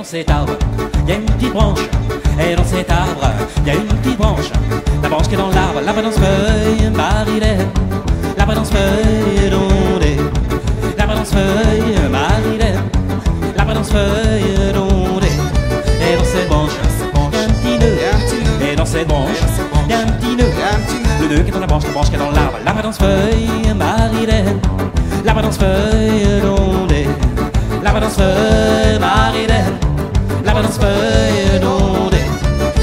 dans cet arbre, il y a une petite branche. Et dans cet arbre, il y a une petite branche. La branche qui est dans l'arbre, la balance-feuille, Marilène. La balance-feuille, Dondé. La balance-feuille, Marilène. La balance-feuille, Dondé. Et dans cette branche, il y a un petit nœud. Et dans cette branche, il y a un petit nœud. Le nœud qui est dans la branche qui est dans l'arbre. La balance-feuille, Marilène. La balance-feuille, Dondé. La balance-feuille, Marilène. La balance-feuille, Dondé.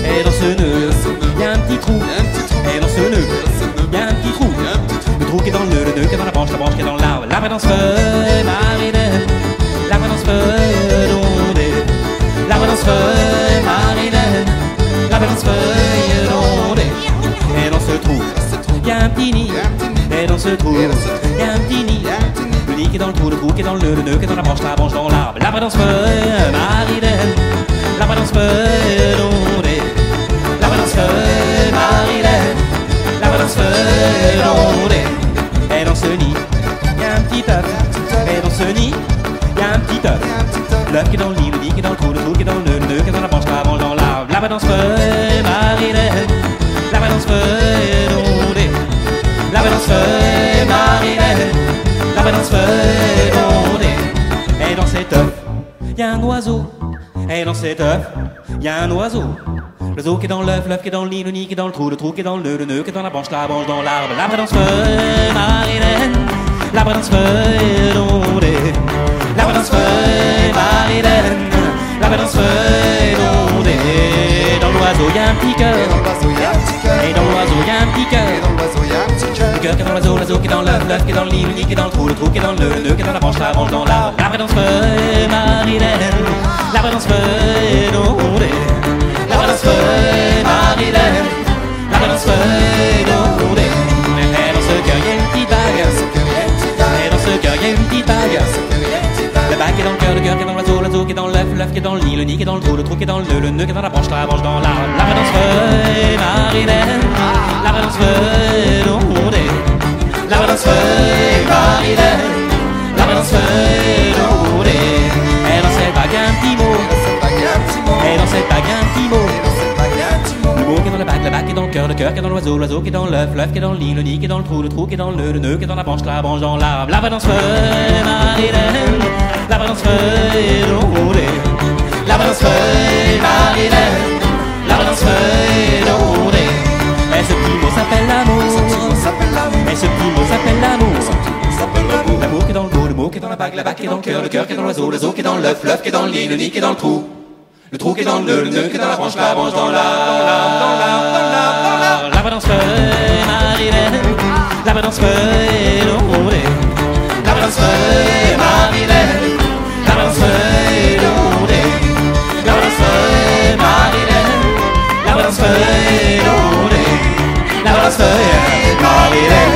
Et dans ce nœud, il y a un petit trou. Et dans ce nœud, il y a un petit trou. Le trou qui est dans le nœud qui est dans la branche qui est dans l'arbre. La balance-feuille, Marilène. La balance-feuille, Dondé. La balance-feuille, Marilène. La balance-feuille, Dondé. Et dans ce trou, il y a un petit nid. Et dans ce trou, il y a un petit nid. Le nid qui est dans le trou qui est dans le nœud qui est dans la branche dans l'arbre. La balance-feuille, Marilène. La balance-feuille, Dondé. La balance-feuille, Marilène. La balance-feuille, Dondé. Et dans ce nid, il y a un petit œuf. Et dans ce nid, il y a un petit œuf. L'œuf qui est dans le nid qui est dans le trou qui est dans le nœud qui est dans la branche dans l'arbre. La balance-feuille, Marilène. La balance-feuille, Dondé. La balance-feuille, Marilène. La balance-feuille, Dondé. Et dans cet œuf, il y a un oiseau. Et dans cet œuf, il y a un oiseau. L'oiseau qui est dans l'œuf qui est dans le nid qui est dans le trou qui est dans le nœud qui est dans la branche dans l'arbre. La balance-feuille, Marilène. La balance-feuille, Dondé. La balance-feuille, Marilène. La balance-feuille, Dondé. Dans l'oiseau, il y a un petit cœur. Et dans l'oiseau, il y a un petit cœur. Le cœur qui est dans l'oiseau qui est dans l'œuf qui est dans le nid qui est dans le trou qui est dans le nœud qui est dans la branche dans l'arbre. La balance-feuille, Marilène. La balance-feuille, Dondé. La balance-feuille, Marilène. La balance-feuille, Dondé. Et dans ce cœur, il y a une petite bague. Et dans ce cœur, il y a une petite bague. La bague qui est dans le cœur qui est dans l'oiseau qui est dans l'œuf qui est dans le nid qui est dans le trou qui est dans le nœud qui est dans la branche dans l'arbre. La balance-feuille, Marilène. La balance-feuille, Dondé. La balance-feuille, Marilène. La balance-feuille, Dondé. Et dans cette bague, il y a un petit mot. Et dans cette bague, il y a un petit mot. Le mot qui est dans la bague qui est dans le cœur qui est dans l'oiseau qui est dans l'œuf qui est dans le nid qui est dans le trou qui est dans le nœud qui est dans la branche dans l'arbre. La balance-feuille, Marilène. La balance-feuille, Dondé. La balance-feuille, Marilène. La balance-feuille, Dondé. Et ce petit mot s'appelle l'amour. Et ce petit mot s'appelle l'amour. L'amour qui est dans le beau, le mot qui est dans la bague qui est dans le cœur qui est dans l'oiseau qui est dans l'œuf qui est dans le nid qui est dans le trou. Le trou qui est dans le nœud qui est dans la branche dans l'arbre. La balance-feuille, Marilène. La balance-feuille, Dondé. La balance-feuille, Marilène. La balance-feuille, Dondé. La balance-feuille, Marilène. La balance-feuille, Dondé. La balance-feuille, Marilène.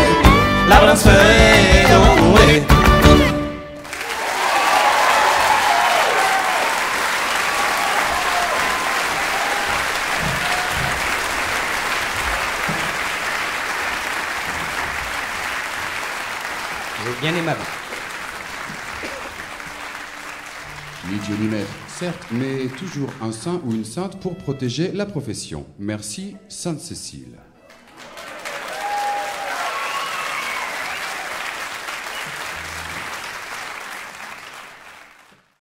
La balance-feuille, Dondé. Bien aimable. Ni Dieu ni maître, certes, mais toujours un saint ou une sainte pour protéger la profession. Merci, Sainte Cécile.